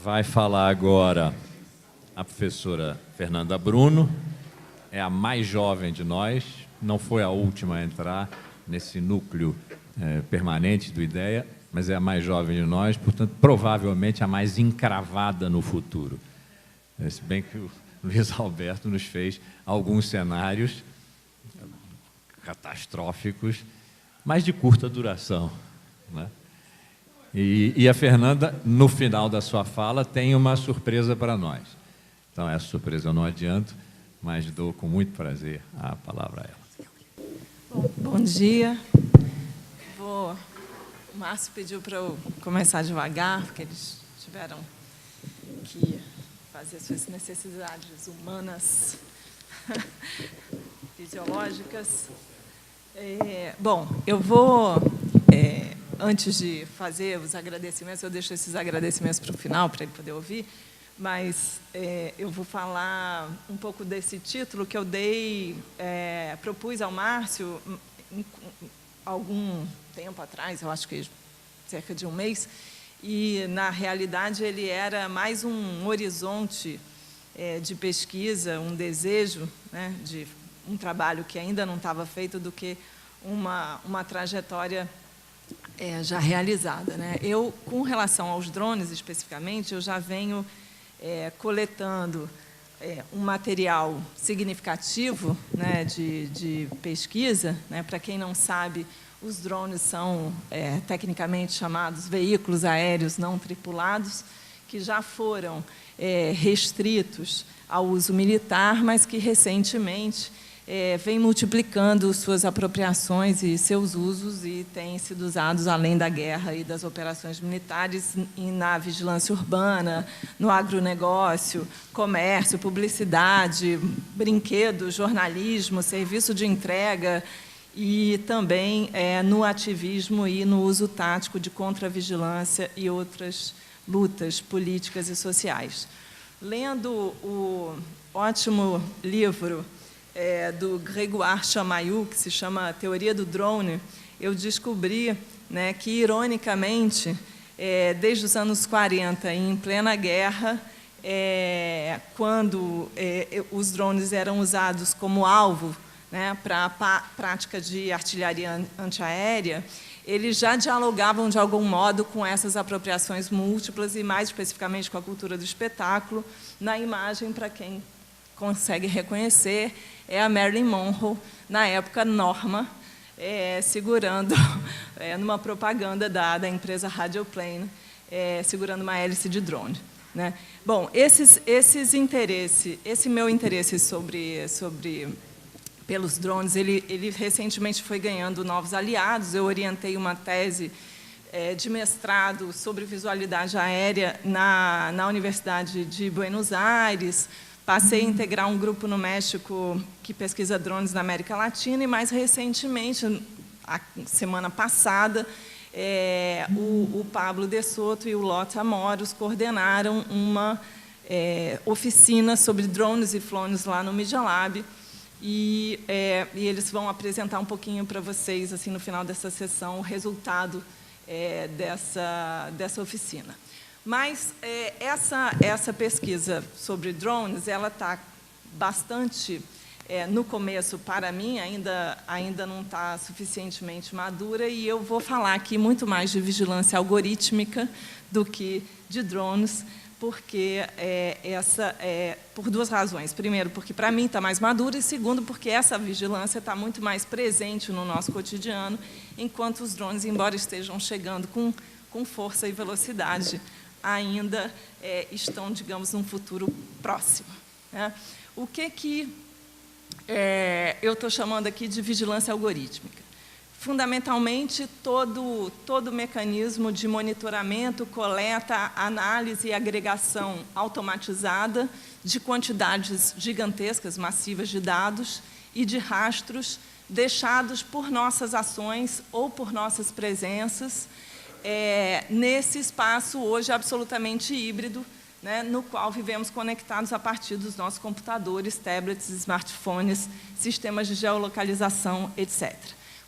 Vai falar agora a professora Fernanda Bruno, é a mais jovem de nós, não foi a última a entrar nesse núcleo permanente do IDEA, mas é a mais jovem de nós, portanto, provavelmente a mais encravada no futuro. Se bem que o Luiz Alberto nos fez alguns cenários catastróficos, mas de curta duração, né? E a Fernanda, no final da sua fala, tem uma surpresa para nós. Então, essa surpresa eu não adianto, mas dou com muito prazer a palavra a ela. Bom dia. O Márcio pediu para eu começar devagar, porque eles tiveram que fazer suas necessidades humanas, fisiológicas. Bom, eu vou... antes de fazer os agradecimentos, eu deixo esses agradecimentos para o final, para ele poder ouvir, mas eu vou falar um pouco desse título que eu propus ao Márcio algum tempo atrás, eu acho que cerca de um mês, e, na realidade, ele era mais um horizonte de pesquisa, um desejo, né, de um trabalho que ainda não estava feito, do que uma trajetória já realizada, né? Eu, com relação aos drones, especificamente, eu já venho coletando um material significativo, né, de pesquisa, né? Para quem não sabe, os drones são, tecnicamente, chamados veículos aéreos não tripulados, que já foram restritos ao uso militar, mas que, recentemente, vem multiplicando suas apropriações e seus usos e têm sido usados, além da guerra e das operações militares, na vigilância urbana, no agronegócio, comércio, publicidade, brinquedo, jornalismo, serviço de entrega e também no ativismo e no uso tático de contra-vigilância e outras lutas políticas e sociais. Lendo o ótimo livro do Grégoire Chamayou, que se chama Teoria do Drone, eu descobri, né, que, ironicamente, desde os anos 40, em plena guerra, quando os drones eram usados como alvo, né, para a prática de artilharia antiaérea, eles já dialogavam, de algum modo, com essas apropriações múltiplas e, mais especificamente, com a cultura do espetáculo. Na imagem, para quem consegue reconhecer, é a Marilyn Monroe, na época Norma, segurando, numa propaganda da empresa Radioplane, segurando uma hélice de drone, né? Bom, esse meu interesse pelos drones, ele recentemente foi ganhando novos aliados. Eu orientei uma tese de mestrado sobre visualidade aérea na Universidade de Buenos Aires. Passei a integrar um grupo no México que pesquisa drones na América Latina e, mais recentemente, a semana passada, o Pablo de Soto e o Lota Moros coordenaram uma oficina sobre drones e flones lá no Media Lab, e eles vão apresentar um pouquinho para vocês, assim, no final dessa sessão, o resultado dessa oficina. Mas essa pesquisa sobre drones, ela está bastante no começo, para mim, ainda não está suficientemente madura, e eu vou falar aqui muito mais de vigilância algorítmica do que de drones, porque por duas razões. Primeiro, porque para mim está mais madura, e segundo, porque essa vigilância está muito mais presente no nosso cotidiano, enquanto os drones, embora estejam chegando com força e velocidade, ainda estão, digamos, num futuro próximo, né? O que eu estou chamando aqui de vigilância algorítmica? Fundamentalmente, todo mecanismo de monitoramento, coleta, análise e agregação automatizada de quantidades gigantescas, massivas de dados e de rastros deixados por nossas ações ou por nossas presenças, nesse espaço hoje absolutamente híbrido, né, no qual vivemos conectados a partir dos nossos computadores, tablets, smartphones, sistemas de geolocalização, etc.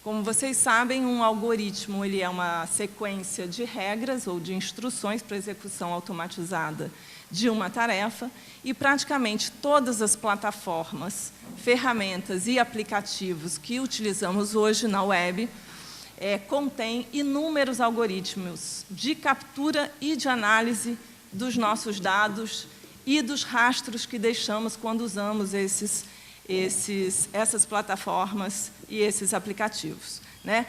Como vocês sabem, um algoritmo ele é uma sequência de regras ou de instruções para execução automatizada de uma tarefa, e praticamente todas as plataformas, ferramentas e aplicativos que utilizamos hoje na web contêm inúmeros algoritmos de captura e de análise dos nossos dados e dos rastros que deixamos quando usamos essas plataformas e esses aplicativos, né?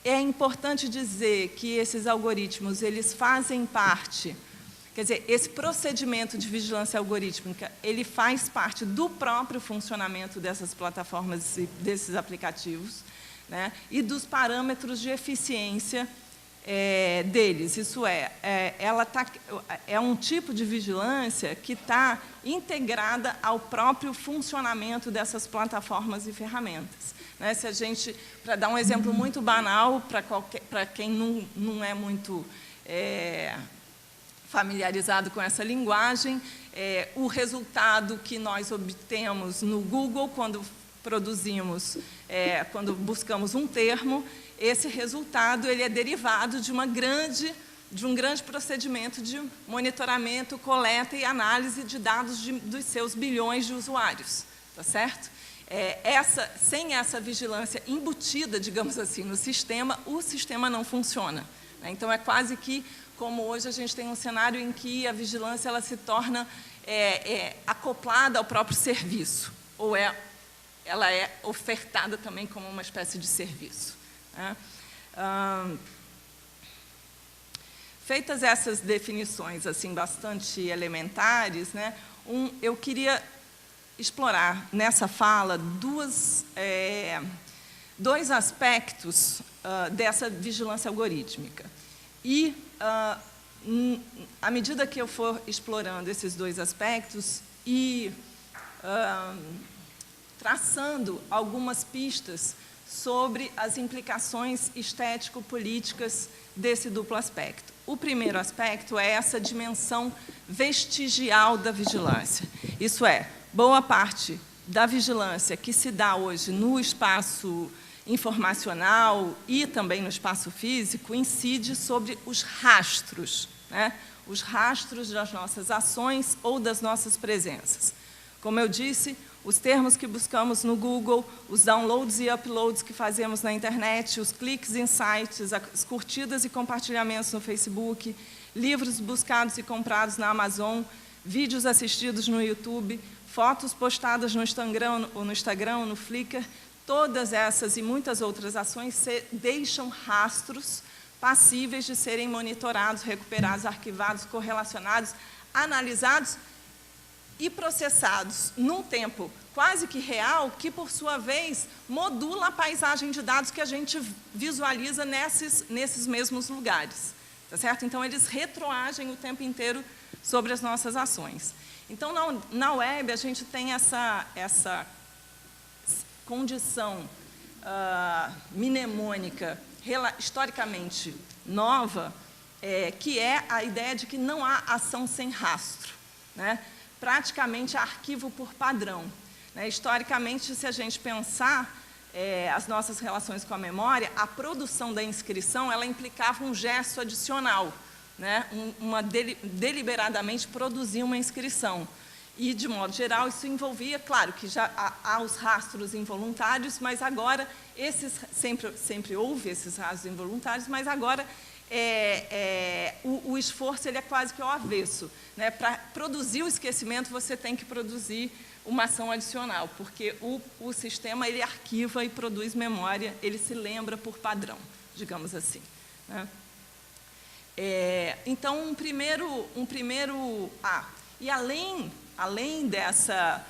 É importante dizer que esses algoritmos eles fazem parte, quer dizer, esse procedimento de vigilância algorítmica ele faz parte do próprio funcionamento dessas plataformas e desses aplicativos, né? E dos parâmetros de eficiência deles. Isso é um tipo de vigilância que está integrada ao próprio funcionamento dessas plataformas e ferramentas, né? Se a gente, para dar um exemplo muito banal, para quem não é muito familiarizado com essa linguagem, o resultado que nós obtemos no Google quando quando buscamos um termo, esse resultado ele é derivado de um grande procedimento de monitoramento, coleta e análise de dados dos seus bilhões de usuários, tá certo? Sem essa vigilância embutida, digamos assim, no sistema, o sistema não funciona, né? Então, é quase que, como hoje a gente tem um cenário em que a vigilância ela se torna acoplada ao próprio serviço, ou ela é ofertada também como uma espécie de serviço, né? Feitas essas definições assim bastante elementares, né, eu queria explorar nessa fala dois aspectos dessa vigilância algorítmica. E, à medida que eu for explorando esses dois aspectos e traçando algumas pistas sobre as implicações estético-políticas desse duplo aspecto. O primeiro aspecto é essa dimensão vestigial da vigilância. Isso é, boa parte da vigilância que se dá hoje no espaço informacional e também no espaço físico incide sobre os rastros, né? Os rastros das nossas ações ou das nossas presenças. Como eu disse, os termos que buscamos no Google, os downloads e uploads que fazemos na internet, os cliques em sites, as curtidas e compartilhamentos no Facebook, livros buscados e comprados na Amazon, vídeos assistidos no YouTube, fotos postadas no Instagram ou no Flickr, todas essas e muitas outras ações deixam rastros passíveis de serem monitorados, recuperados, arquivados, correlacionados, analisados e processados num tempo quase que real, que, por sua vez, modula a paisagem de dados que a gente visualiza nesses mesmos lugares. Tá certo? Então, eles retroagem o tempo inteiro sobre as nossas ações. Então, na web, a gente tem essa condição mnemônica historicamente nova, que é a ideia de que não há ação sem rastro, né? Praticamente arquivo por padrão, né? Historicamente, se a gente pensar as nossas relações com a memória, a produção da inscrição ela implicava um gesto adicional, né? Deliberadamente produzir uma inscrição. E, de modo geral, isso envolvia, claro, que já há os rastros involuntários, mas agora, sempre houve esses rastros involuntários, mas agora o esforço ele é quase que ao avesso, né? Para produzir o esquecimento, você tem que produzir uma ação adicional, porque o sistema ele arquiva e produz memória, ele se lembra por padrão, digamos assim, né? Então, e além dessa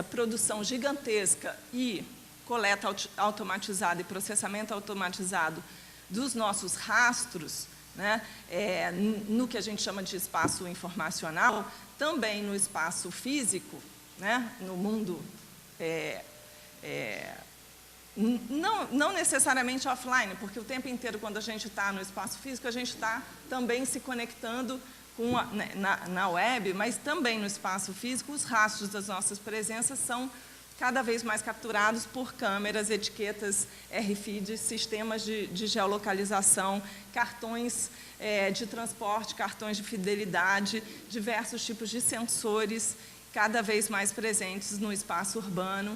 produção gigantesca e coleta automatizada e processamento automatizado dos nossos rastros, né, no que a gente chama de espaço informacional, também no espaço físico, né, no mundo, não necessariamente offline, porque o tempo inteiro, quando a gente está no espaço físico, a gente está também se conectando na web, mas também no espaço físico, os rastros das nossas presenças são cada vez mais capturados por câmeras, etiquetas RFID, sistemas de geolocalização, cartões de transporte, cartões de fidelidade, diversos tipos de sensores, cada vez mais presentes no espaço urbano.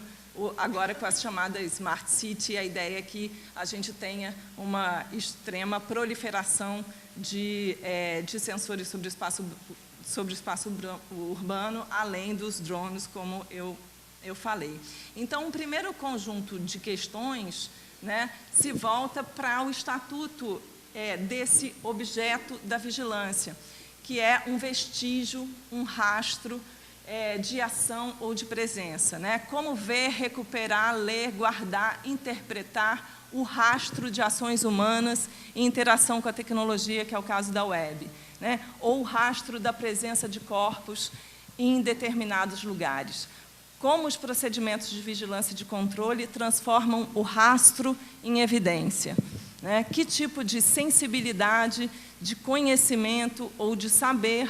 Agora, com a chamada Smart City, a ideia é que a gente tenha uma extrema proliferação de sensores sobre o espaço urbano, além dos drones, como eu falei. Então, um primeiro conjunto de questões, né, se volta para o estatuto desse objeto da vigilância, que é um vestígio, um rastro de ação ou de presença, né? Como ver, recuperar, ler, guardar, interpretar o rastro de ações humanas em interação com a tecnologia, que é o caso da web, né? Ou o rastro da presença de corpos em determinados lugares. Como os procedimentos de vigilância e de controle transformam o rastro em evidência, né? Que tipo de sensibilidade, de conhecimento ou de saber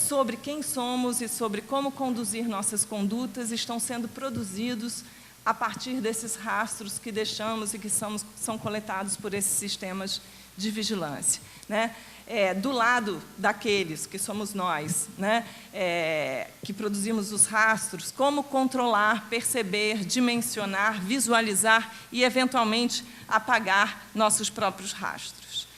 sobre quem somos e sobre como conduzir nossas condutas estão sendo produzidos a partir desses rastros que deixamos e que são coletados por esses sistemas de vigilância, né? Do lado daqueles que somos nós, né, que produzimos os rastros, como controlar, perceber, dimensionar, visualizar e, eventualmente, apagar nossos próprios rastros.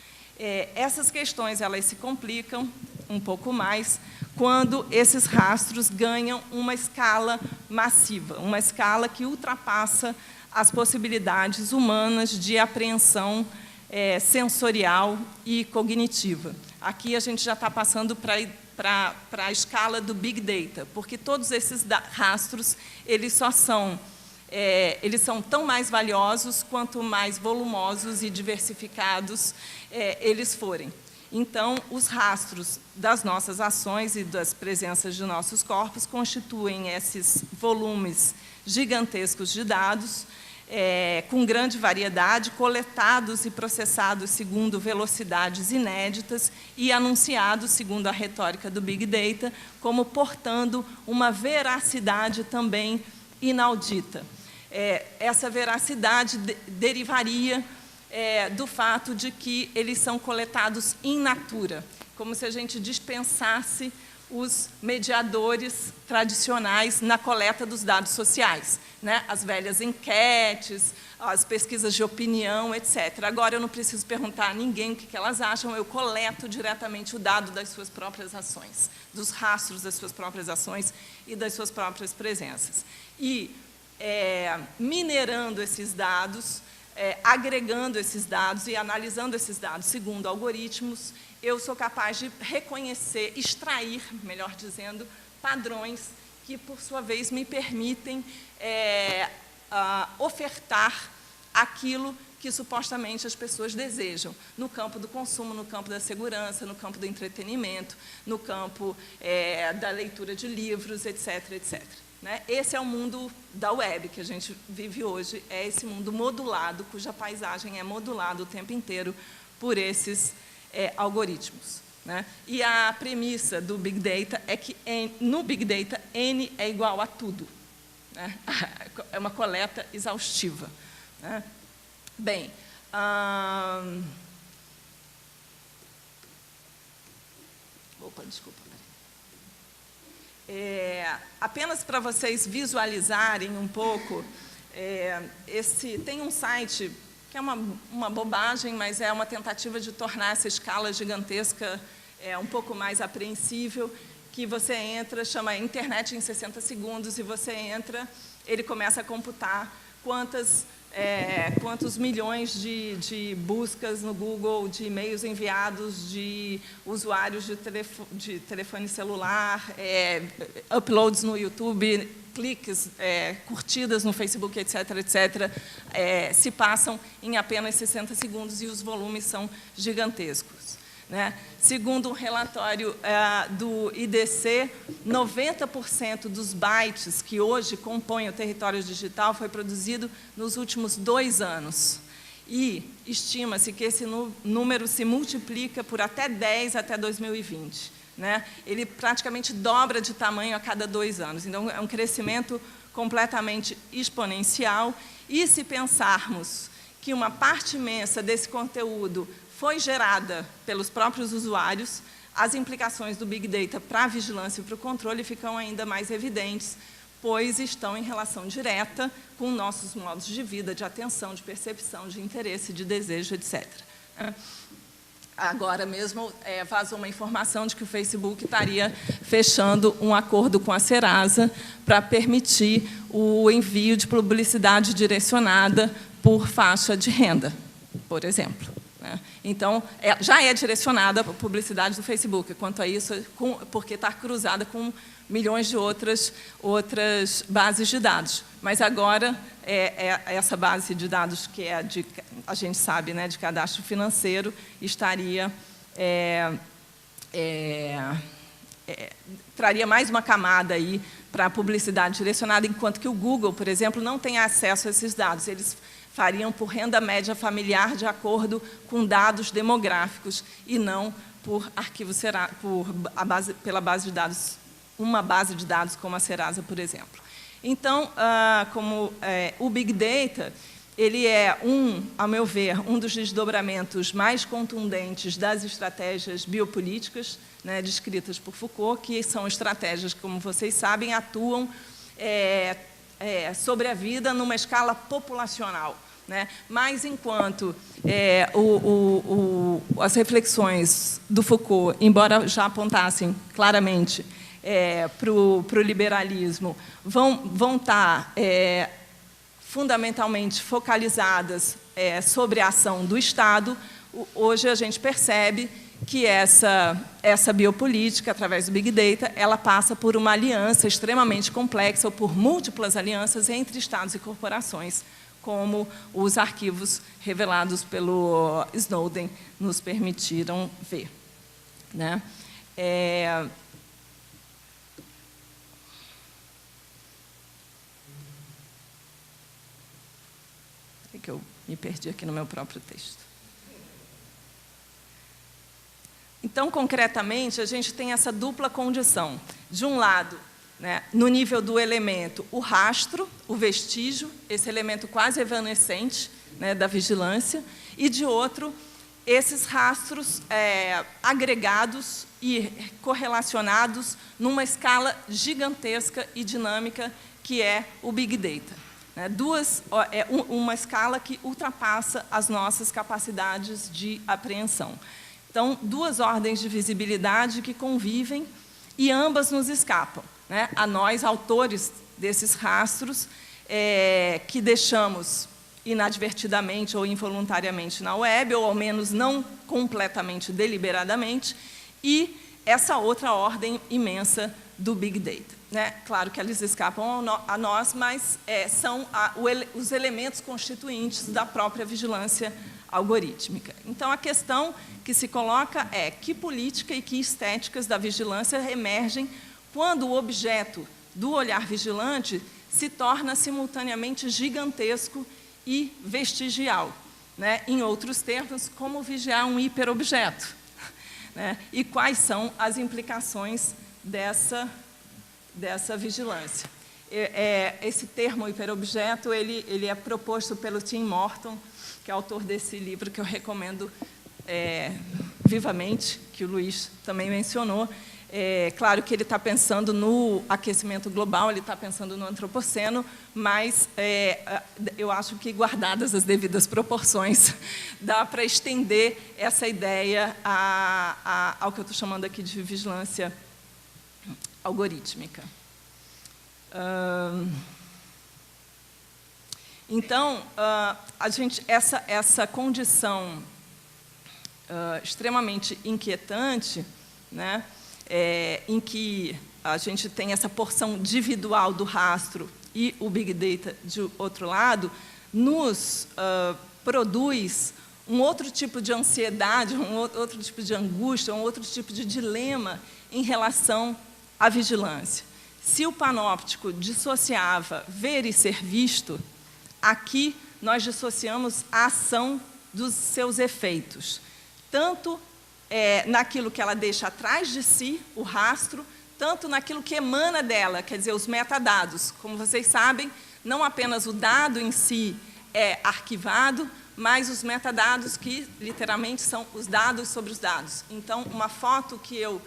Essas questões elas se complicam um pouco mais quando esses rastros ganham uma escala massiva, uma escala que ultrapassa as possibilidades humanas de apreensão sensorial e cognitiva. Aqui a gente já está passando para a escala do Big Data, porque todos esses rastros eles são tão mais valiosos quanto mais volumosos e diversificados eles forem. Então, os rastros das nossas ações e das presenças de nossos corpos constituem esses volumes gigantescos de dados, com grande variedade, coletados e processados segundo velocidades inéditas e anunciados, segundo a retórica do Big Data, como portando uma veracidade também inaudita. Essa veracidade derivaria do fato de que eles são coletados in natura, como se a gente dispensasse os mediadores tradicionais na coleta dos dados sociais, né? As velhas enquetes, as pesquisas de opinião, etc. Agora, eu não preciso perguntar a ninguém o que elas acham, eu coleto diretamente o dado das suas próprias ações, dos rastros das suas próprias ações e das suas próprias presenças. E, minerando esses dados, agregando esses dados e analisando esses dados segundo algoritmos, eu sou capaz de reconhecer, extrair, melhor dizendo, padrões que, por sua vez, me permitem ofertar aquilo que supostamente as pessoas desejam, no campo do consumo, no campo da segurança, no campo do entretenimento, no campo da leitura de livros, etc., etc. Né? Esse é o mundo da web que a gente vive hoje, é esse mundo modulado, cuja paisagem é modulada o tempo inteiro por esses algoritmos. Né? E a premissa do Big Data é que, no Big Data, N é igual a tudo. Né? É uma coleta exaustiva. Né? Bem, opa, desculpa. Apenas para vocês visualizarem um pouco, tem um site que é uma bobagem, mas é uma tentativa de tornar essa escala gigantesca um pouco mais apreensível, que você entra, chama Internet em 60 segundos, e você entra, ele começa a computar quantos milhões de buscas no Google, de e-mails enviados, de usuários de telefone celular, uploads no YouTube, cliques, curtidas no Facebook, etc., etc., se passam em apenas 60 segundos e os volumes são gigantescos. Né? Segundo um relatório do IDC, 90% dos bytes que hoje compõem o território digital foi produzido nos últimos 2 anos. E estima-se que esse número se multiplica por até 10 até 2020. né? Ele praticamente dobra de tamanho a cada 2 anos. Então, é um crescimento completamente exponencial. E se pensarmos que uma parte imensa desse conteúdo foi gerada pelos próprios usuários, as implicações do Big Data para a vigilância e para o controle ficam ainda mais evidentes, pois estão em relação direta com nossos modos de vida, de atenção, de percepção, de interesse, de desejo, etc. Agora mesmo vazou uma informação de que o Facebook estaria fechando um acordo com a Serasa para permitir o envio de publicidade direcionada por faixa de renda, por exemplo. Então, já é direcionada a publicidade do Facebook, quanto a isso, porque está cruzada com milhões de outras bases de dados. Mas agora, essa base de dados, que é a gente sabe, né, de cadastro financeiro, estaria traria mais uma camada aí para a publicidade direcionada, enquanto que o Google, por exemplo, não tem acesso a esses dados. Eles fariam por renda média familiar de acordo com dados demográficos e não por arquivo pela base de dados, uma base de dados como a Serasa, por exemplo. Então, o Big Data, ele é, a meu ver, um dos desdobramentos mais contundentes das estratégias biopolíticas, né, descritas por Foucault, que são estratégias que, como vocês sabem, atuam sobre a vida numa escala populacional. Né? Mas, enquanto as reflexões do Foucault, embora já apontassem claramente para o liberalismo, vão estar fundamentalmente focalizadas sobre a ação do Estado, hoje a gente percebe que essa biopolítica, através do Big Data, ela passa por uma aliança extremamente complexa, ou por múltiplas alianças entre Estados e corporações, como os arquivos revelados pelo Snowden nos permitiram ver. Né? É que eu me perdi aqui no meu próprio texto. Então, concretamente, a gente tem essa dupla condição. De um lado, né, no nível do elemento, o rastro, o vestígio, esse elemento quase evanescente, né, da vigilância, e, de outro, esses rastros agregados e correlacionados numa escala gigantesca e dinâmica, que é o Big Data. Uma escala que ultrapassa as nossas capacidades de apreensão. Então, 2 ordens de visibilidade que convivem e ambas nos escapam, né? A nós, autores desses rastros, que deixamos inadvertidamente ou involuntariamente na web, ou ao menos não completamente deliberadamente, e essa outra ordem imensa do Big Data. Né? Claro que eles escapam a nós, mas são os elementos constituintes da própria vigilância algorítmica. Então, a questão que se coloca é que política e que estéticas da vigilância emergem quando o objeto do olhar vigilante se torna simultaneamente gigantesco e vestigial. Né? Em outros termos, como vigiar um hiperobjeto. Né? E quais são as implicações dessa vigilância. Esse termo hiperobjeto, ele é proposto pelo Tim Morton, que é autor desse livro que eu recomendo vivamente, que o Luiz também mencionou. Claro que ele está pensando no aquecimento global, ele está pensando no antropoceno, mas eu acho que, guardadas as devidas proporções, dá para estender essa ideia ao que eu estou chamando aqui de vigilância algorítmica. Então, essa condição extremamente inquietante, né, em que a gente tem essa porção individual do rastro e o Big Data de outro lado, nos produz um outro tipo de ansiedade, um outro tipo de angústia, um outro tipo de dilema em relação à vigilância. Se o panóptico dissociava ver e ser visto, aqui nós dissociamos a ação dos seus efeitos, tanto naquilo que ela deixa atrás de si, o rastro, tanto naquilo que emana dela, quer dizer, os metadados. Como vocês sabem, não apenas o dado em si é arquivado, mas os metadados que, literalmente, são os dados sobre os dados. Então, uma foto que eu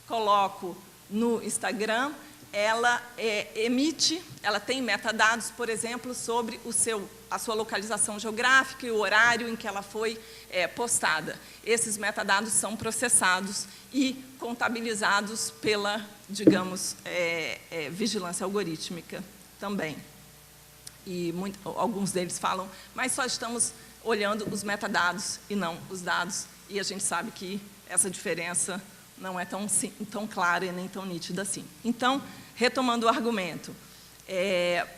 coloco no Instagram, ela ela tem metadados, por exemplo, sobre a sua localização geográfica e o horário em que ela foi postada. Esses metadados são processados e contabilizados pela, digamos, vigilância algorítmica também. E alguns deles falam, mas só estamos olhando os metadados e não os dados, e a gente sabe que essa diferença não é tão clara e nem tão nítida assim. Então, retomando o argumento,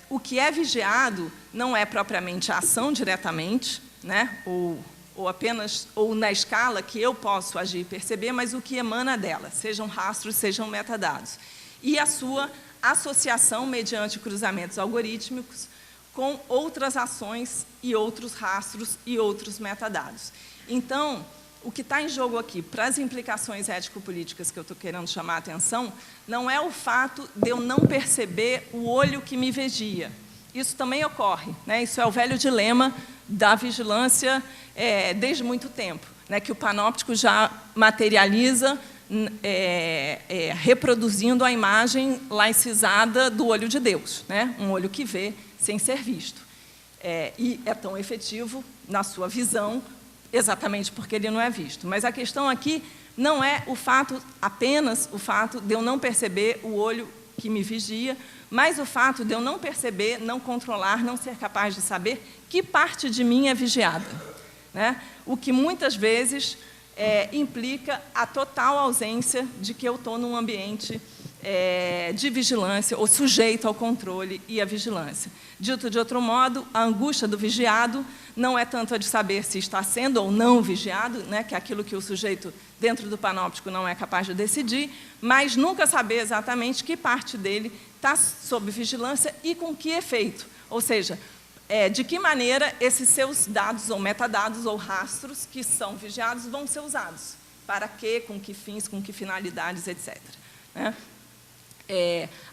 o que é vigiado não é propriamente a ação diretamente, né, ou na escala que eu posso agir e perceber, mas o que emana dela, sejam rastros, sejam metadados. E a sua associação mediante cruzamentos algorítmicos com outras ações e outros rastros e outros metadados. Então, o que está em jogo aqui, para as implicações ético-políticas que eu estou querendo chamar a atenção, não é o fato de eu não perceber o olho que me vigia. Isso também ocorre, né? Isso é o velho dilema da vigilância desde muito tempo, né? Que o panóptico já materializa reproduzindo a imagem laicizada do olho de Deus, né? Um olho que vê sem ser visto. E é tão efetivo na sua visão, exatamente porque ele não é visto. Mas a questão aqui não é apenas o fato de eu não perceber o olho que me vigia, mas o fato de eu não perceber, não controlar, não ser capaz de saber que parte de mim é vigiada, né? O que muitas vezes implica a total ausência de que eu estou num ambiente de vigilância, ou sujeito ao controle e à vigilância. Dito de outro modo, a angústia do vigiado não é tanto a de saber se está sendo ou não vigiado, né, que é aquilo que o sujeito dentro do panóptico não é capaz de decidir, mas nunca saber exatamente que parte dele está sob vigilância e com que efeito. Ou seja, de que maneira esses seus dados ou metadados ou rastros que são vigiados vão ser usados. Para quê, com que fins, com que finalidades, etc. Né?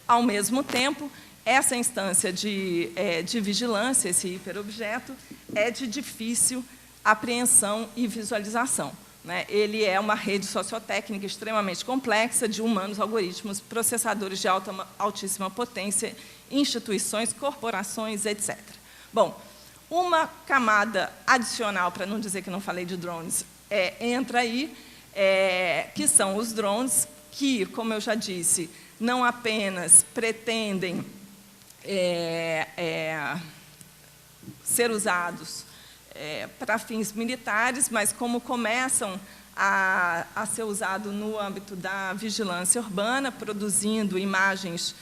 Ao mesmo tempo, essa instância de vigilância, esse hiperobjeto, é de difícil apreensão e visualização, né? Ele é uma rede sociotécnica extremamente complexa de humanos, algoritmos, processadores de altíssima potência, instituições, corporações, etc. Bom, uma camada adicional, para não dizer que não falei de drones, entra aí, que são os drones que, como eu já disse, não apenas pretendem ser usados para fins militares, mas como começam a ser usados no âmbito da vigilância urbana, produzindo imagens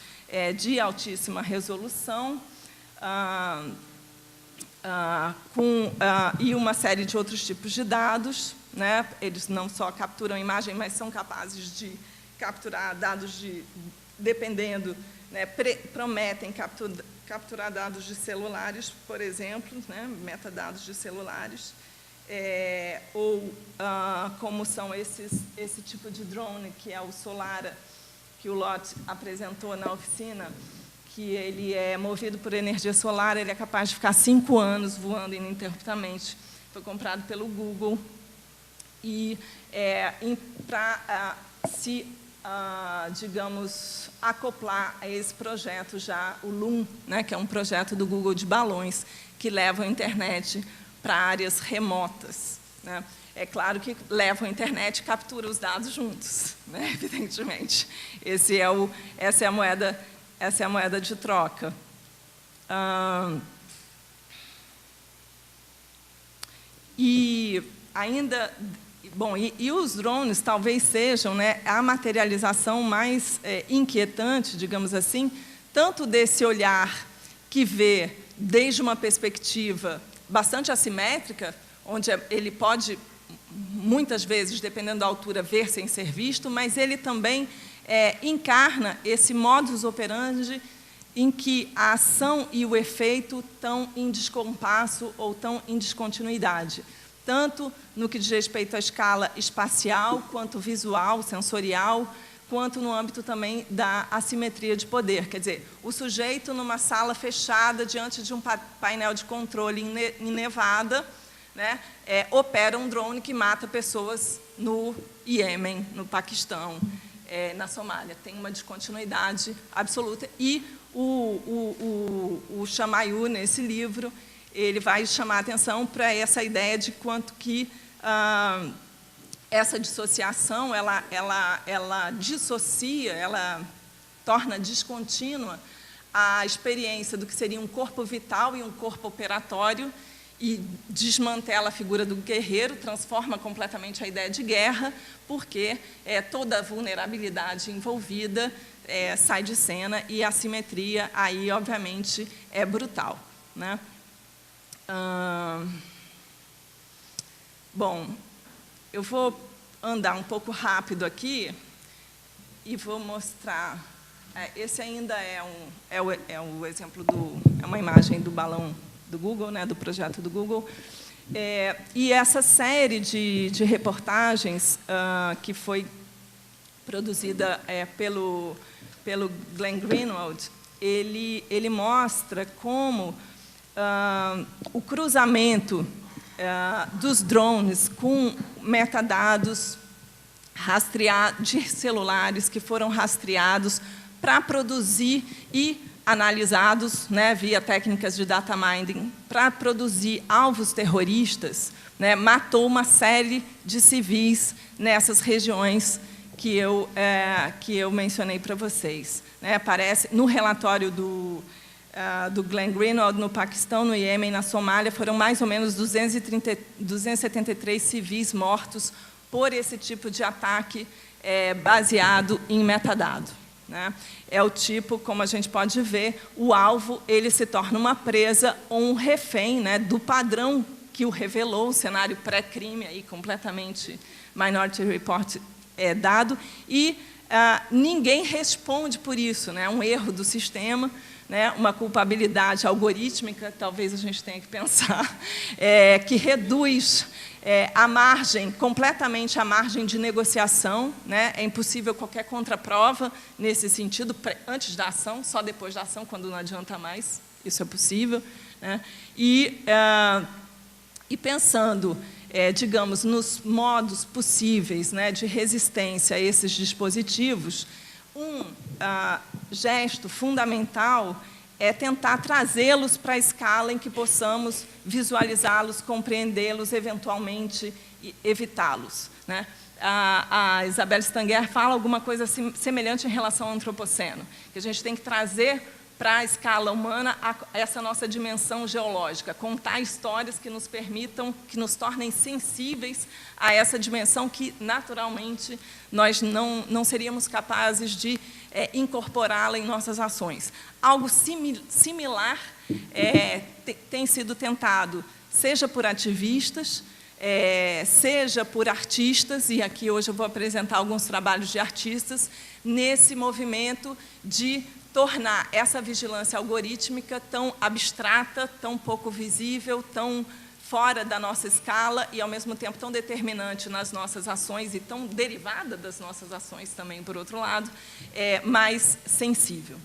de altíssima resolução, e uma série de outros tipos de dados, né? Eles não só capturam imagem, mas são capazes de capturar dados dependendo, né, prometem capturar dados de celulares, por exemplo, né, metadados de celulares, como são esse tipo de drone, que é o Solara, que o Lot apresentou na oficina, que ele é movido por energia solar, ele é capaz de ficar 5 anos voando ininterruptamente. Foi comprado pelo Google e para digamos, acoplar a esse projeto já, o Loon, né, que é um projeto do Google de balões, que levam a internet para áreas remotas, né? É claro que levam a internet e capturam os dados juntos, né, evidentemente. Essa é a moeda de troca. E ainda... Bom, e os drones talvez sejam, né, a materialização mais inquietante, digamos assim, tanto desse olhar que vê desde uma perspectiva bastante assimétrica, onde ele pode, muitas vezes, dependendo da altura, ver sem ser visto, mas ele também encarna esse modus operandi em que a ação e o efeito estão em descompasso ou estão em descontinuidade. tanto no que diz respeito à escala espacial, quanto visual, sensorial, quanto no âmbito também da assimetria de poder. Quer dizer, o sujeito numa sala fechada, diante de um painel de controle em Nevada, né, opera um drone que mata pessoas no Iêmen, no Paquistão, na Somália. Tem uma descontinuidade absoluta. E o Chamayu, nesse livro, ele vai chamar a atenção para essa ideia de quanto que essa dissociação, ela dissocia, ela torna descontínua a experiência do que seria um corpo vital e um corpo operatório, e desmantela a figura do guerreiro, transforma completamente a ideia de guerra, porque toda a vulnerabilidade envolvida sai de cena, e a assimetria aí, obviamente, é brutal, né? Bom, eu vou andar um pouco rápido aqui e vou mostrar. Esse ainda é o exemplo é uma imagem do balão do Google, né, do projeto do Google. E essa série de reportagens que foi produzida pelo Glenn Greenwald, ele mostra como o cruzamento dos drones com metadados de celulares que foram rastreados para produzir e analisados, né, via técnicas de data mining, para produzir alvos terroristas, né, matou uma série de civis nessas regiões que eu mencionei para vocês, né? Aparece no relatório do Glenn Greenwald, no Paquistão, no Iêmen, na Somália, foram mais ou menos 273 civis mortos por esse tipo de ataque baseado em metadado, né? É o tipo, como a gente pode ver, o alvo ele se torna uma presa ou um refém, né, do padrão que o revelou, o cenário pré-crime, aí, completamente Minority Report dado, e ninguém responde por isso, né? Um erro do sistema, né, uma culpabilidade algorítmica, talvez a gente tenha que pensar, que reduz completamente a margem de negociação, né? É impossível qualquer contraprova nesse sentido, antes da ação, só depois da ação, quando não adianta mais, isso é possível, né? E pensando, digamos, nos modos possíveis, né, de resistência a esses dispositivos, um gesto fundamental é tentar trazê-los para a escala em que possamos visualizá-los, compreendê-los, eventualmente evitá-los, né? A Isabelle Stanger fala alguma coisa semelhante em relação ao antropoceno, que a gente tem que trazer para a escala humana essa nossa dimensão geológica, contar histórias que nos permitam, que nos tornem sensíveis a essa dimensão que, naturalmente, nós não seríamos capazes de incorporá-la em nossas ações. Algo similar tem sido tentado, seja por ativistas, seja por artistas, e aqui hoje eu vou apresentar alguns trabalhos de artistas, nesse movimento de tornar essa vigilância algorítmica tão abstrata, tão pouco visível, tão fora da nossa escala e, ao mesmo tempo, tão determinante nas nossas ações e tão derivada das nossas ações também, por outro lado, mais sensível.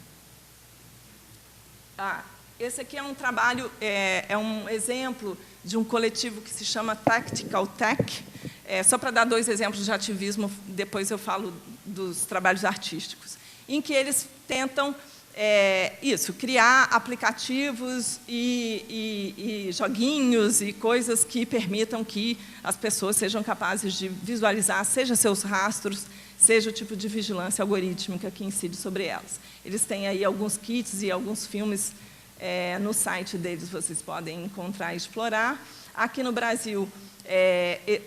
Esse aqui é um trabalho, é um exemplo de um coletivo que se chama Tactical Tech. Só para dar 2 exemplos de ativismo, depois eu falo dos trabalhos artísticos, em que eles tentam criar aplicativos e joguinhos e coisas que permitam que as pessoas sejam capazes de visualizar, seja seus rastros, seja o tipo de vigilância algorítmica que incide sobre elas. Eles têm aí alguns kits e alguns filmes no site deles, vocês podem encontrar e explorar. Aqui no Brasil,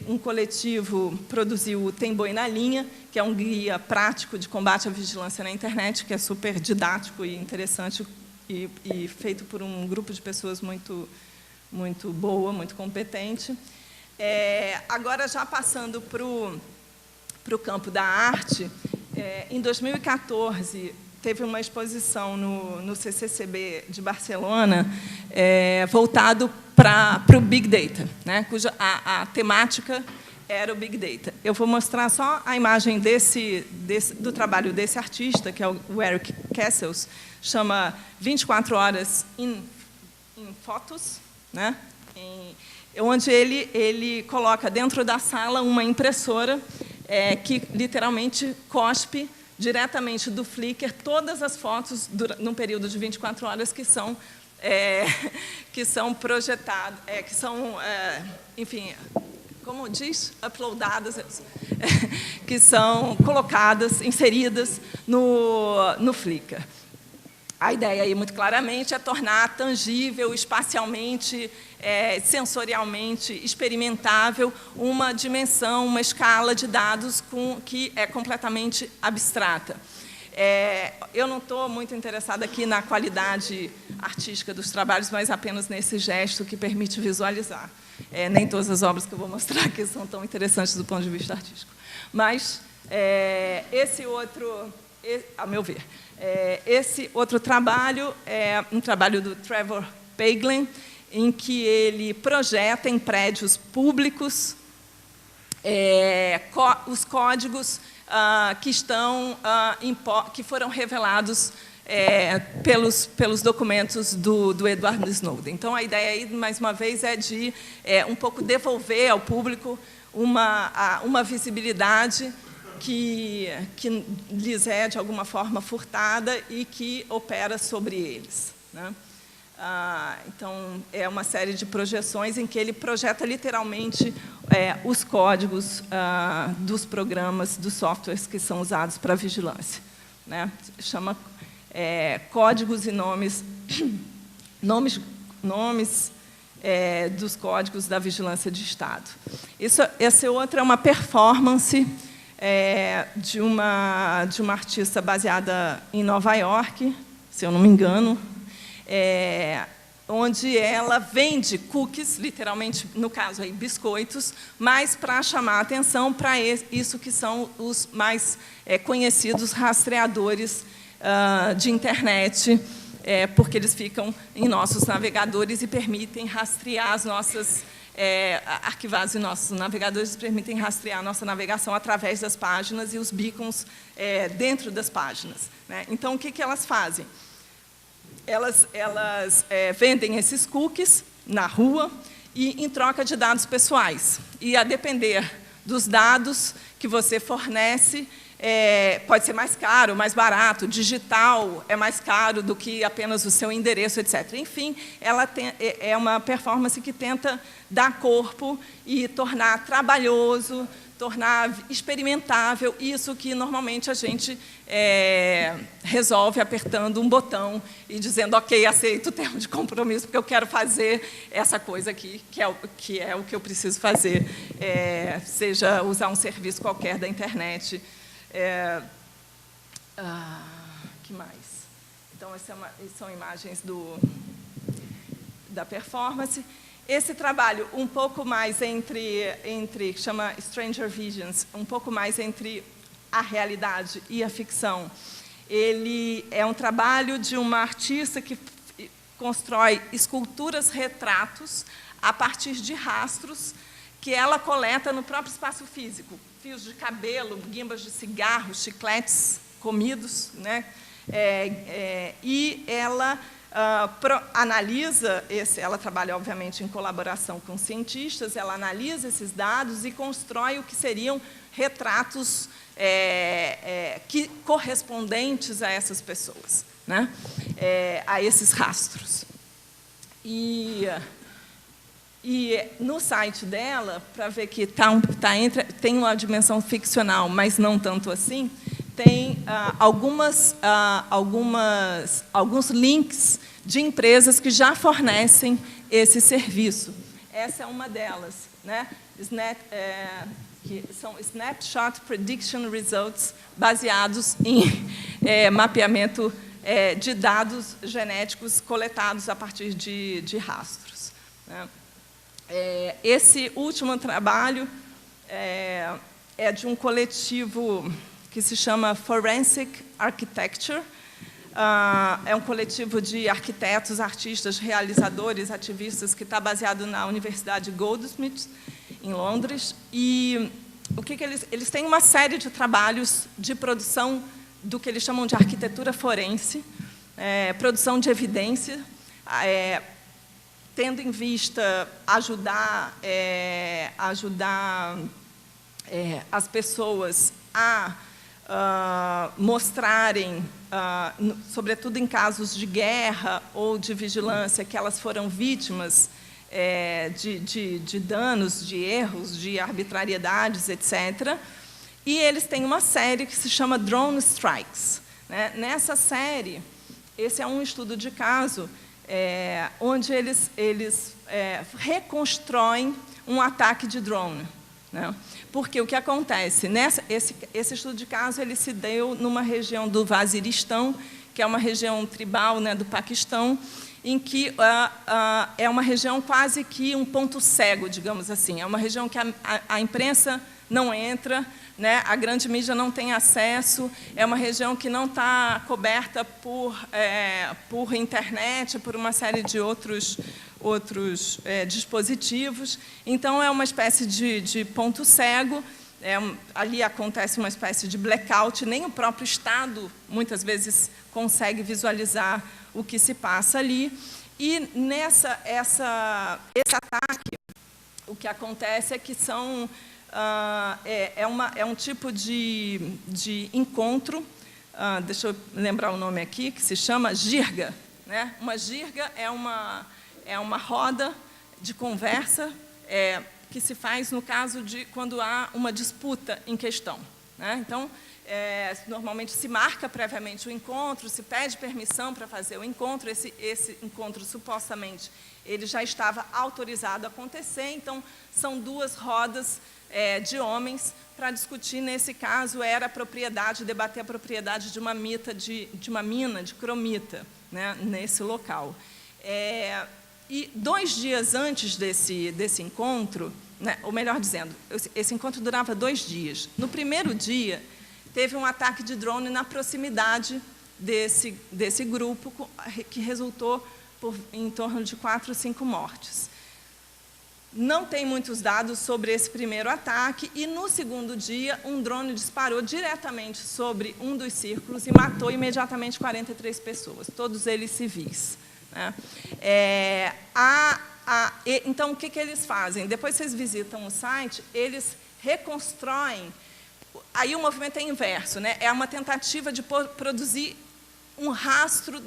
um coletivo produziu o Tem Boi na Linha, que é um guia prático de combate à vigilância na internet, que é super didático e interessante e feito por um grupo de pessoas muito boa, muito competente. Agora, já passando para o campo da arte, em 2014, teve uma exposição no CCCB de Barcelona, voltado para o Big Data, né, cuja a temática era o Big Data. Eu vou mostrar só a imagem do trabalho desse artista, que é o Eric Kessels, chama 24 horas em fotos, né, onde ele coloca dentro da sala uma impressora que literalmente cospe diretamente do Flickr todas as fotos num período de 24 horas que são projetadas, que são, enfim, como diz, uploadadas, que são colocadas, inseridas no Flickr. A ideia aí, muito claramente, é tornar tangível, espacialmente, sensorialmente experimentável uma dimensão, uma escala de dados que é completamente abstrata. Eu não estou muito interessada aqui na qualidade artística dos trabalhos, mas apenas nesse gesto que permite visualizar. Nem todas as obras que eu vou mostrar aqui são tão interessantes do ponto de vista artístico. Mas esse outro, a meu ver, esse outro trabalho é um trabalho do Trevor Paglen, em que ele projeta em prédios públicos os códigos que foram revelados pelos documentos do Edward Snowden. Então, a ideia aí, mais uma vez, é de um pouco devolver ao público uma visibilidade que lhes é, de alguma forma, furtada e que opera sobre eles, né? Então, é uma série de projeções em que ele projeta, literalmente, os códigos dos programas, dos softwares que são usados para a vigilância, né? Chama códigos e nomes dos códigos da vigilância de Estado. Essa outra é uma performance de uma artista baseada em Nova York, se eu não me engano, onde ela vende cookies, literalmente, no caso, aí, biscoitos, mas para chamar a atenção para isso que são os mais conhecidos rastreadores de internet, porque eles ficam em nossos navegadores e permitem rastrear as nossas... arquivados em nossos navegadores permitem rastrear a nossa navegação através das páginas e os beacons dentro das páginas, né? Então, o que elas fazem? Elas vendem esses cookies na rua e em troca de dados pessoais. E, a depender dos dados que você fornece, pode ser mais caro, mais barato, digital é mais caro do que apenas o seu endereço, etc. Enfim, ela é uma performance que tenta dar corpo e tornar trabalhoso, tornar experimentável isso que, normalmente, a gente resolve apertando um botão e dizendo, ok, aceito o termo de compromisso, porque eu quero fazer essa coisa aqui, que é o que eu preciso fazer, seja usar um serviço qualquer da internet. Que mais? Então, essas são imagens da performance. Esse trabalho, um pouco mais chama Stranger Visions, um pouco mais entre a realidade e a ficção. Ele é um trabalho de uma artista que constrói esculturas, retratos, a partir de rastros que ela coleta no próprio espaço físico. Fios de cabelo, guimbas de cigarro, chicletes comidos, né? E ela analisa, ela trabalha, obviamente, em colaboração com cientistas, ela analisa esses dados e constrói o que seriam retratos correspondentes a essas pessoas, né? A esses rastros. E no site dela, para ver que tem uma dimensão ficcional, mas não tanto assim, tem alguns links de empresas que já fornecem esse serviço. Essa é uma delas, né? Que são Snapshot Prediction Results, baseados em mapeamento de dados genéticos coletados a partir de rastros, né? Esse último trabalho é de um coletivo que se chama Forensic Architecture, é um coletivo de arquitetos, artistas, realizadores, ativistas, que está baseado na Universidade Goldsmiths, em Londres. E o que eles têm uma série de trabalhos de produção do que eles chamam de arquitetura forense, produção de evidência, tendo em vista ajudar as pessoas a mostrarem, sobretudo em casos de guerra ou de vigilância, que elas foram vítimas de danos, de erros, de arbitrariedades, etc. E eles têm uma série que se chama Drone Strikes, né? Nessa série, esse é um estudo de caso onde eles reconstruem um ataque de drone, né? Porque o que acontece? Esse estudo de caso ele se deu numa região do Vaziristão, que é uma região tribal, né, do Paquistão, em que é uma região quase que um ponto cego, digamos assim. É uma região que a imprensa não entra, né, a grande mídia não tem acesso, é uma região que não está coberta por internet, por uma série de outros dispositivos. Então, é uma espécie de ponto cego. Ali acontece uma espécie de blackout, nem o próprio Estado, muitas vezes, consegue visualizar o que se passa ali. E, esse ataque, o que acontece é que é um tipo de encontro, deixa eu lembrar o nome aqui, que se chama jirga, né? Uma jirga é uma roda de conversa que se faz no caso de quando há uma disputa em questão, né? Então, normalmente se marca previamente o encontro, se pede permissão para fazer o encontro. Esse encontro, supostamente, ele já estava autorizado a acontecer. Então, são duas rodas de homens para discutir. Nesse caso, era a propriedade, debater a propriedade de uma mina de cromita, né, nesse local. E 2 dias antes desse encontro, né, ou melhor dizendo, esse encontro durava 2 dias. No primeiro dia, teve um ataque de drone na proximidade desse grupo, que resultou em torno de 4 ou 5 mortes. Não tem muitos dados sobre esse primeiro ataque, e no segundo dia, um drone disparou diretamente sobre um dos círculos e matou imediatamente 43 pessoas, todos eles civis, né? Então, o que eles fazem? Depois vocês visitam o site, eles reconstruem. Aí o movimento é inverso, né? É uma tentativa de produzir um rastro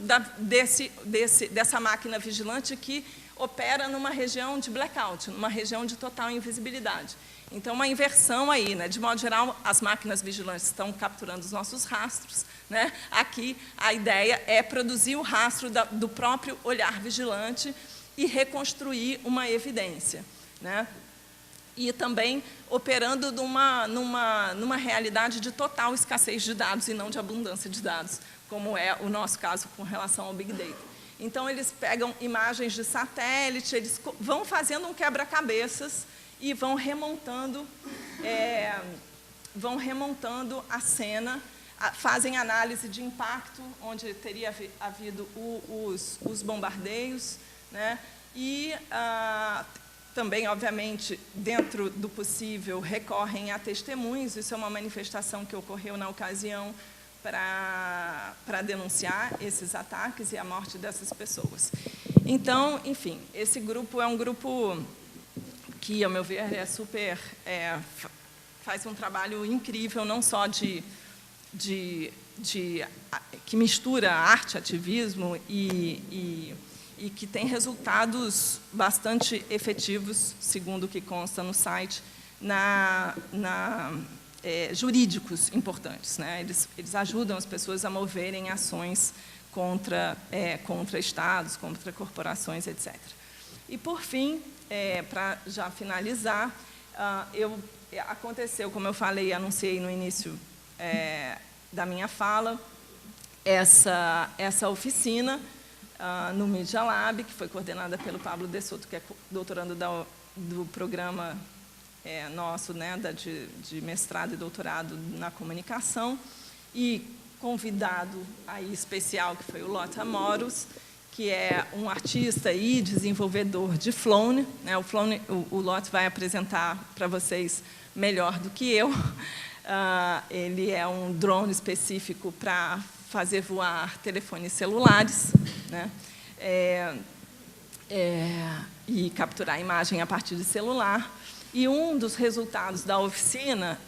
dessa máquina vigilante que opera numa região de blackout, numa região de total invisibilidade. Então, uma inversão aí, né? De modo geral, as máquinas vigilantes estão capturando os nossos rastros, né? Aqui, a ideia é produzir o rastro do próprio olhar vigilante e reconstruir uma evidência, né? E também operando numa realidade de total escassez de dados e não de abundância de dados, como é o nosso caso com relação ao Big Data. Então, eles pegam imagens de satélite, eles vão fazendo um quebra-cabeças e vão remontando a cena, fazem análise de impacto, onde teria havido os bombardeios, né? E também, obviamente, dentro do possível, recorrem a testemunhos. Isso é uma manifestação que ocorreu na ocasião para denunciar esses ataques e a morte dessas pessoas. Então, enfim, esse grupo é um grupo que, ao meu ver, faz um trabalho incrível, não só que mistura arte, ativismo e que tem resultados bastante efetivos, segundo o que consta no site, jurídicos importantes, né? Eles ajudam as pessoas a moverem ações contra estados, contra corporações, etc. E, por fim, para já finalizar, aconteceu, como eu falei, anunciei no início da minha fala, essa oficina no Media Lab, que foi coordenada pelo Pablo de Soto, que é doutorando do programa nosso, né, de mestrado e doutorado na comunicação, e convidado aí especial, que foi o Lothar Morus, que é um artista e desenvolvedor de Flone, né? O Lothar vai apresentar para vocês melhor do que eu. Ele é um drone específico para fazer voar telefones celulares, né? E capturar a imagem a partir de celular. E um dos resultados da oficina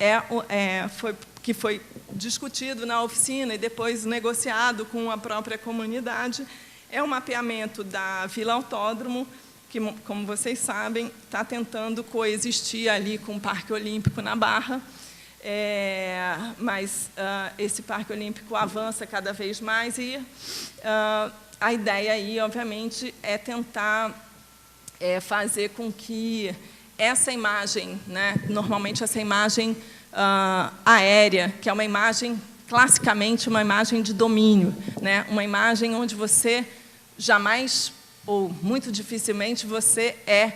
que foi discutido na oficina e depois negociado com a própria comunidade, é o mapeamento da Vila Autódromo, que, como vocês sabem, está tentando coexistir ali com o Parque Olímpico na Barra, mas esse Parque Olímpico avança cada vez mais e a ideia aí, obviamente, é tentar fazer com que essa imagem, né, normalmente essa imagem aérea, que é uma imagem, classicamente, uma imagem de domínio, né, uma imagem onde você jamais, ou muito dificilmente, você é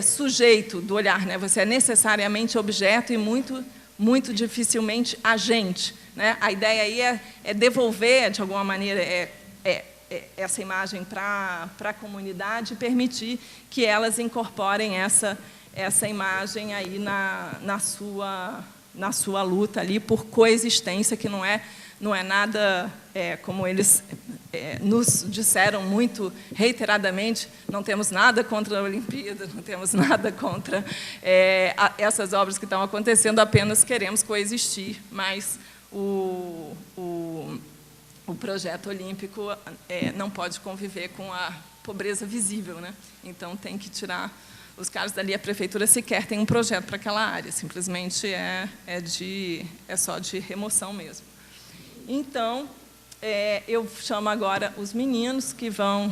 sujeito do olhar, né, você é necessariamente objeto e muito dificilmente agente, né. A ideia aí é devolver, de alguma maneira, essa imagem para a comunidade e permitir que elas incorporem essa imagem aí na sua luta ali por coexistência, que não é nada, como eles nos disseram muito reiteradamente, não temos nada contra a Olimpíada, não temos nada contra essas obras que estão acontecendo, apenas queremos coexistir, mas o projeto olímpico não pode conviver com a pobreza visível, né? Então, tem que tirar os caras dali. A prefeitura sequer tem um projeto para aquela área, simplesmente é só de remoção mesmo. Então, eu chamo agora os meninos que vão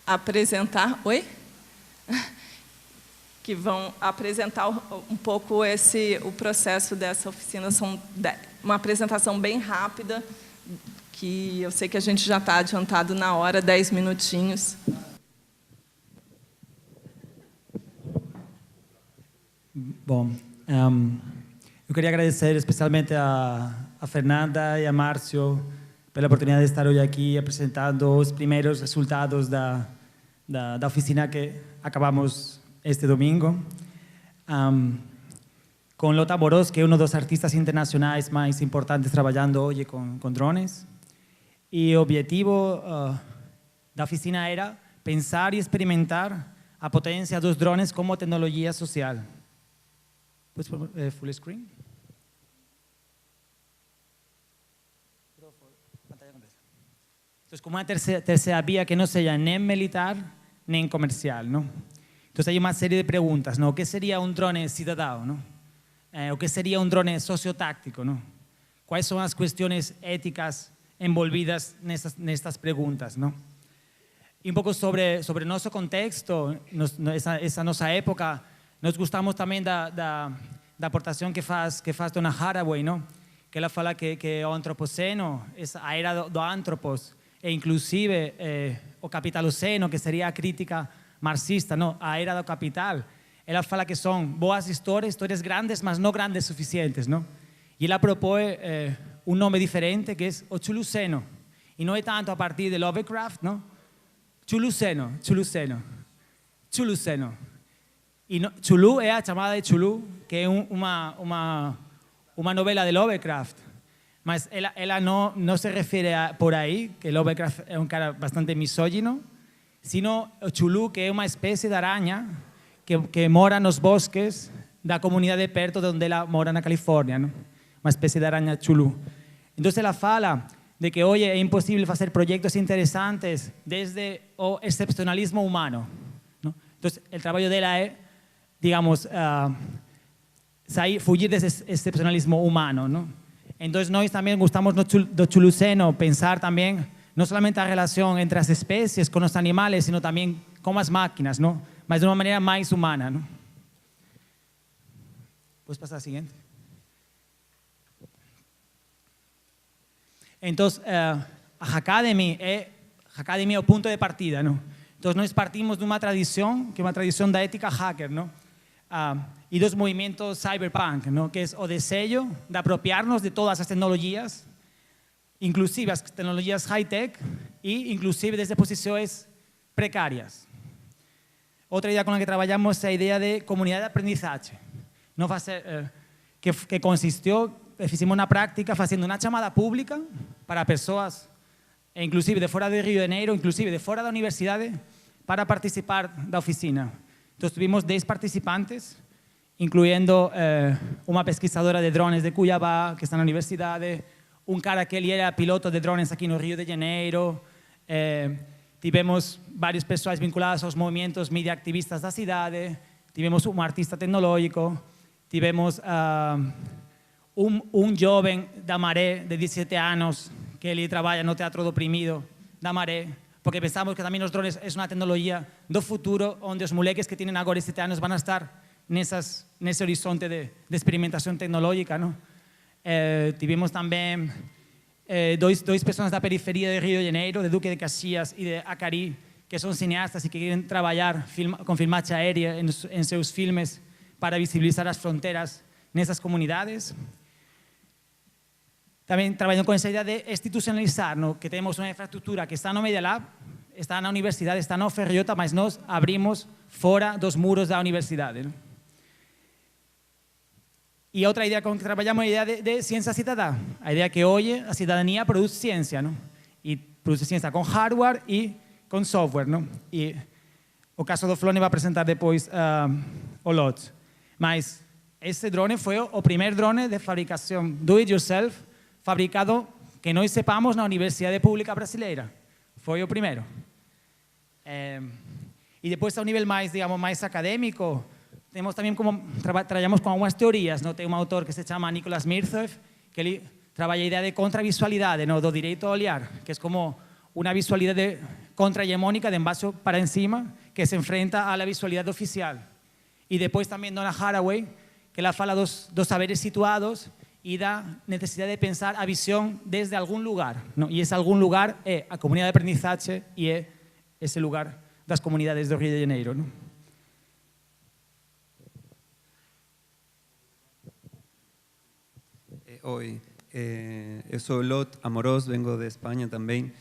apresentar... Oi? Que vão apresentar um pouco o processo dessa oficina. Uma apresentação bem rápida, que eu sei que a gente já está adiantado na hora, 10 minutinhos. Bom, eu queria agradecer especialmente a Fernanda e a Márcio pela oportunidade de estar hoje aqui apresentando os primeiros resultados da oficina que acabamos este domingo. Com Lothar Morus, que é um dos artistas internacionais mais importantes trabalhando hoje com drones. E o objetivo da oficina era pensar e experimentar a potência dos drones como tecnologia social. Puedes poner full screen? Entonces, como una tercera vía que no sea ni militar ni comercial, ¿no? Entonces, hay una serie de preguntas, ¿no? ¿Qué sería un drone ciudadano, ¿no? ¿O qué sería un drone sociotáctico, ¿no? ¿Cuáles son las cuestiones éticas envolvidas en estas preguntas, ¿no? Y un poco sobre nuestro contexto, esa nuestra época, nos gustamos también da aportación que faz Donna Haraway, ¿no? Que ela fala que o antropoceno, a era do antropos, e inclusive o capitaloceno, que seria a crítica marxista, ¿no? A era do capital. Ela fala que são boas histórias grandes, mas não grandes suficientes, ¿no? E ela propõe um nome diferente, que é o Chuluceno. E não é tanto a partir de Lovecraft, ¿no? Chuluceno. E Chulu é a chamada de Chulu, que é uma novela de Lovecraft. Mas ela não se refere por aí, que Lovecraft é um cara bastante misógino, sino o Chulu, que é uma espécie de aranha que mora nos bosques da comunidade de perto de onde ela mora na Califórnia, ¿no? Uma espécie de aranha Chulu. Então ela fala de que hoje é impossível fazer projetos interessantes desde o excepcionalismo humano, ¿no? Então, o trabalho dela é, digamos, fugir desse excepcionalismo humano, ¿no? Então, nós também gostamos do Chuluceno pensar também não somente a relação entre as espécies com os animais, sino também com as máquinas, ¿no? Mas de uma maneira mais humana, ¿no? Podes passar a seguinte? Então, a Hackademy é o ponto de partida, ¿no? Então, nós partimos de uma tradição, que é uma tradição da ética hacker, ¿no? E dos movimentos cyberpunk, ¿no? Que é o desejo de apropriar-nos de todas as tecnologias, inclusive as tecnologias high-tech e inclusive desde posições precárias. Outra ideia com a que trabalhamos é a ideia de comunidade de aprendizagem. Que consistiu, fizemos na prática, fazendo uma chamada pública para pessoas, inclusive de fora de Rio de Janeiro, inclusive de fora da universidade, para participar da oficina. Então, tuvimos 10 participantes, incluindo uma pesquisadora de drones de Cuiabá, que está na universidade, um cara que ele era piloto de drones aqui no Rio de Janeiro, tivemos vários pessoas vinculadas aos movimentos mídia activistas da cidade, tivemos um artista tecnológico, tivemos um jovem da Maré, de 17 anos, que ele trabalha no Teatro do Oprimido da Maré, porque pensamos que também os drones é uma tecnologia do futuro, onde os moleques que têm agora 17 anos vão estar nesse horizonte de experimentação tecnológica, não? Tivemos também dois pessoas da periferia de Rio de Janeiro, de Duque de Caxias e de Acari, que são cineastas e que querem trabalhar com filmagem aérea em seus filmes para visibilizar as fronteiras nessas comunidades. Também trabalhando com essa ideia de institucionalizar, no? Que temos uma infraestrutura que está no Media Lab, está na universidade, está na UFRJ, mas nós abrimos fora dos muros da universidade. No? E outra ideia com que trabalhamos é a ideia de ciência cidadã. A ideia que hoje a cidadania produz ciência, não? E produz ciência com hardware e com software, não? E o caso do Flone vai apresentar depois o LOT. Mas esse drone foi o primeiro drone de fabricação do-it-yourself fabricado que nós sepamos na Universidade Pública Brasileira. Foi o primeiro. E depois, ao nível mais, digamos, mais acadêmico, temos também como trabalhamos com algumas teorias, não? Tem um autor que se chama Nicholas Mirthoff, que ele trabalha a ideia de contravisualidade, não? Do direito a olhar, que é como uma visualidade contra-hegemônica de embaixo para cima, que se enfrenta à visualidade oficial. E depois também Donna Haraway, que ela fala dos saberes situados e da necessidade de pensar a visão desde algum lugar, não? E esse algum lugar é a comunidade de aprendizagem e é esse lugar das comunidades do Rio de Janeiro, não? Oi, eu sou Lot Amorós, vengo de Espanha também.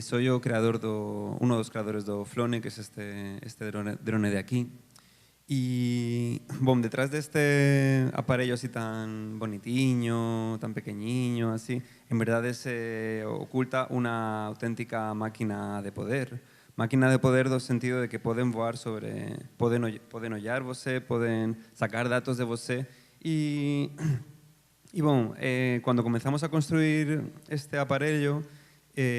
Sou o creador dos creadores do Flone, que é este drone de aqui. Y, bom, detrás de este aparello así tan bonitinho, tan pequeñinho, así, en verdad se oculta una auténtica máquina de poder. Máquina de poder no sentido de que poden voar sobre, poden olhar você, poden sacar datos de você. Y bom, cuando comenzamos a construir este aparello,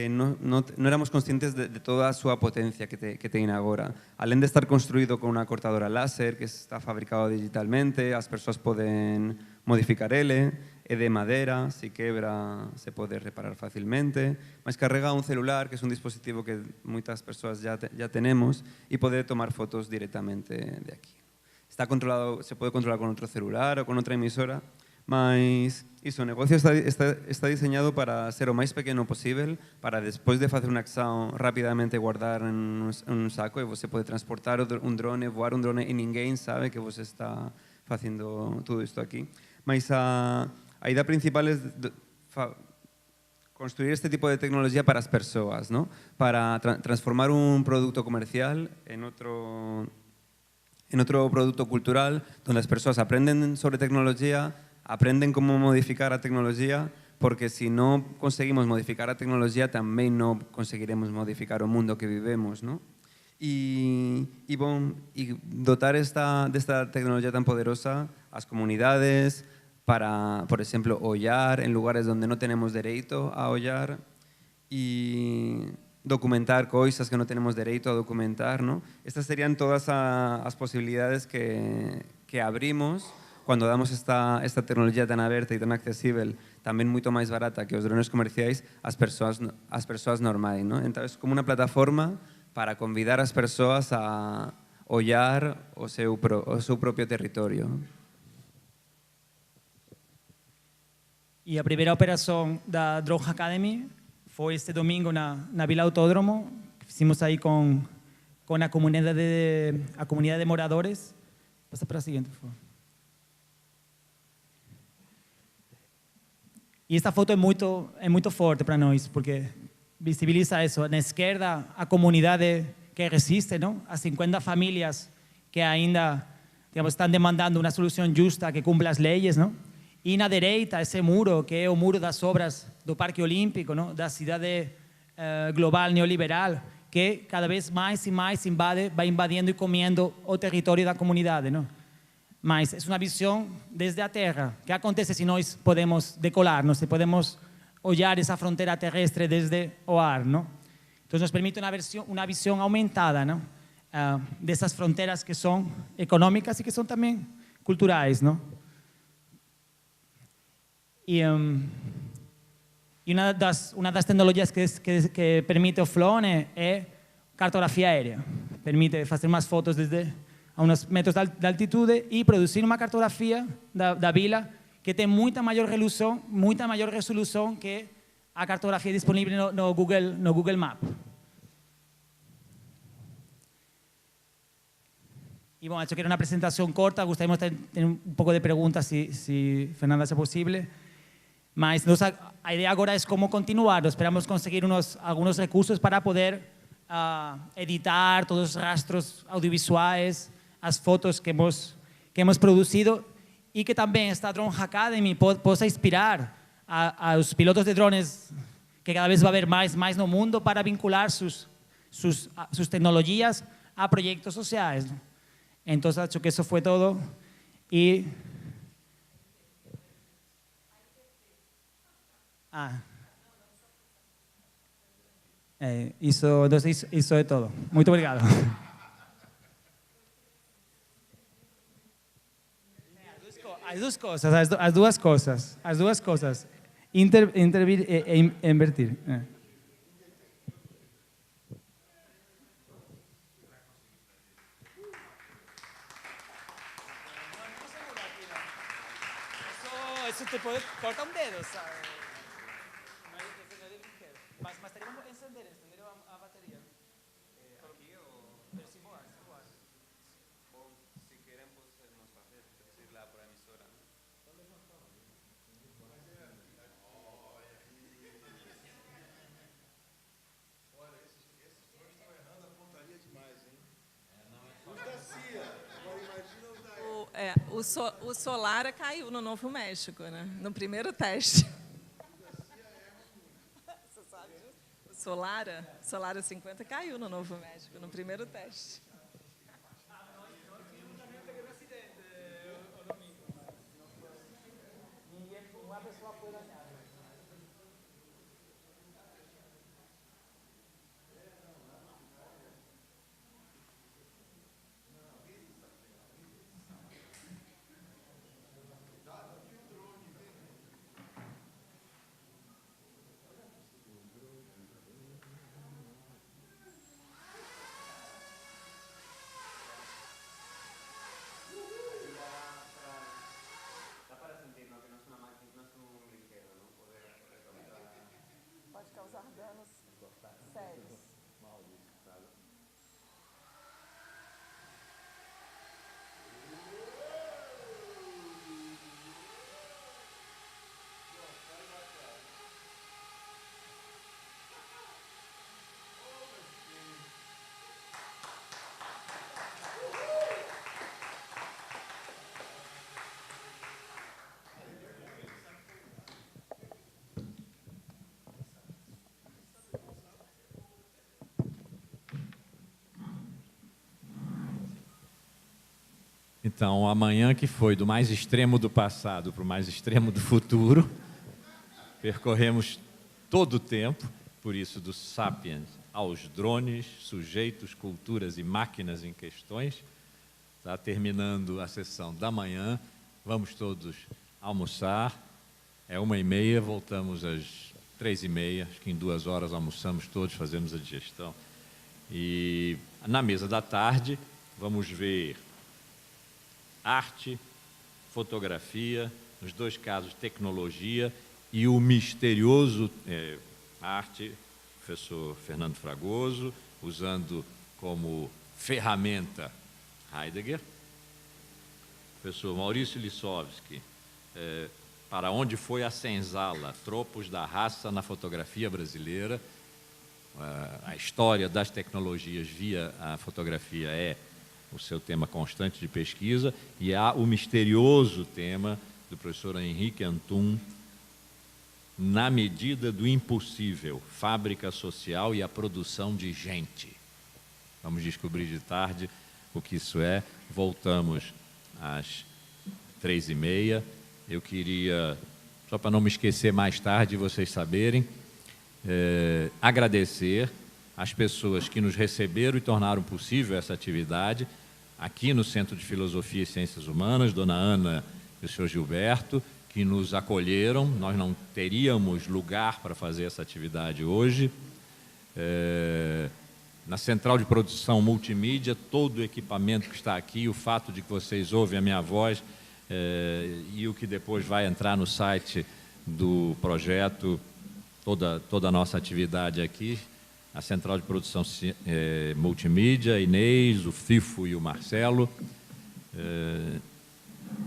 no éramos conscientes de toda a súa potencia que ten agora. Alén de estar construído con unha cortadora láser que está fabricado digitalmente, as persoas poden modificar ele, é de madeira, se quebra se pode reparar facilmente, mas carrega un celular, que é un dispositivo que moitas persoas já tenemos, e pode tomar fotos directamente de aquí. Está controlado, se pode controlar con outro celular ou con outra emisora, mas iso, o negocio está diseñado para ser o máis pequeno posible, para despois de facer unha acción rapidamente guardar en un saco e você pode transportar un drone, voar un drone e ninguén sabe que você está facendo tudo isto aquí. Mas a idea principal é construir este tipo de tecnología para as persoas, ¿no? Para transformar un producto comercial en outro producto cultural, donde as persoas aprenden sobre tecnología, aprenden cómo modificar a tecnología, porque si no conseguimos modificar a tecnología también no conseguiremos modificar o mundo que vivemos, ¿no? Y dotar de esta tecnología tan poderosa as comunidades para, por exemplo, ollar en lugares donde no tenemos derecho a ollar y documentar coisas que no tenemos derecho a documentar, ¿no? Estas serían todas as posibilidades que abrimos cuando damos esta tecnología tan aberta e tan accesible, tamén moito máis barata que os drones comerciais, as persoas normais, ¿no? Entón, é como unha plataforma para convidar as persoas a ollar o seu propio territorio. E a primeira operación da Drone Academy foi este domingo na Vila Autódromo, que fizemos aí con a comunidade de moradores. Passa para a seguinte, por favor. E esta foto é muito forte para nós, porque visibiliza isso. Na esquerda, a comunidade que resiste, não? As 50 famílias que ainda, digamos, estão demandando uma solução justa que cumpra as leis, não? E na direita, esse muro, que é o muro das obras do Parque Olímpico, não? Da cidade global neoliberal, que cada vez mais e mais vai invadindo e comendo o território da comunidade, não? Mas é uma visão desde a terra. O que acontece se nós podemos decolar, não? Se podemos olhar essa fronteira terrestre desde o ar, não? Então nos permite uma visão aumentada, não? Dessas fronteiras que são econômicas e que são também culturais, não? E uma das tecnologias que permite o Flone é cartografia aérea. Permite fazer umas fotos desde a uns metros de altitude e produzir uma cartografia da vila que tem muita maior resolução que a cartografia disponível no Google Maps. E bom, acho que era uma apresentação corta, gostaríamos de ter um pouco de perguntas, se Fernanda, se é possível. Mas a ideia agora é como continuar. Esperamos conseguir alguns recursos para poder editar todos os rastros audiovisuais, as fotos que hemos produzido e que também esta Drone Academy possa inspirar aos pilotos de drones, que cada vez vai haver mais no mundo, para vincular suas tecnologias a projetos sociais. Então, acho que isso foi todo. E isso é todo. Muito obrigado. As duas coisas. Intervir e invertir. Isso te pode cortar um dedo, sabe? Mas teríamos que encender a bateria. Aqui ou... Se voar. Ou se querem, podemos fazer, ir lá para a emissora. Olha, esses dois estão errando a pontaria demais, hein? Os da CIA. Agora imagina os da... O Solara caiu no Novo México, né? No primeiro teste. Você sabe disso? O Solara 50 caiu no Novo México, no primeiro teste. Pode causar danos sérios. Então, amanhã, que foi do mais extremo do passado para o mais extremo do futuro, percorremos todo o tempo, por isso, dos sapiens aos drones, sujeitos, culturas e máquinas em questões. Está terminando a sessão da manhã, vamos todos almoçar, é 1h30, voltamos às 3h30, acho que em 2 horas almoçamos todos, fazemos a digestão. E na mesa da tarde, vamos ver arte, fotografia, nos 2 casos, tecnologia, e o misterioso arte, professor Fernando Fragoso, usando como ferramenta Heidegger, professor Maurício Lissovski, para onde foi a senzala, tropos da raça na fotografia brasileira. A história das tecnologias via a fotografia é o seu tema constante de pesquisa, e há o misterioso tema do professor Henrique Antum, Na Medida do Impossível, Fábrica Social e a Produção de Gente. Vamos descobrir de tarde o que isso é. Voltamos às 3h30. Eu queria, só para não me esquecer mais tarde, vocês saberem, agradecer às pessoas que nos receberam e tornaram possível essa atividade aqui no Centro de Filosofia e Ciências Humanas, Dona Ana e o senhor Gilberto, que nos acolheram. Nós não teríamos lugar para fazer essa atividade hoje. Na Central de Produção Multimídia, todo o equipamento que está aqui, o fato de que vocês ouvem a minha voz e o que depois vai entrar no site do projeto, toda a nossa atividade aqui, a Central de Produção Multimídia, a Inês, o Fifo e o Marcelo,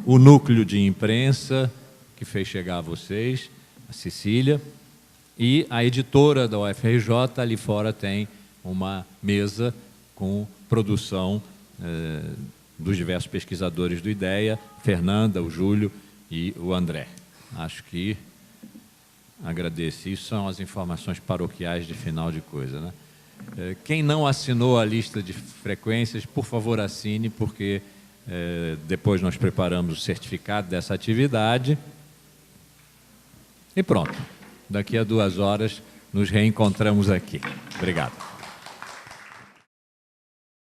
o Núcleo de Imprensa, que fez chegar a vocês, a Cecília, e a editora da UFRJ, ali fora tem uma mesa com produção dos diversos pesquisadores do IDEA, Fernanda, o Júlio e o André. Acho que agradeço. Isso são as informações paroquiais de final de coisa, né? Quem não assinou a lista de frequências, por favor, assine, porque depois nós preparamos o certificado dessa atividade. E pronto. Daqui a 2 horas nos reencontramos aqui. Obrigado.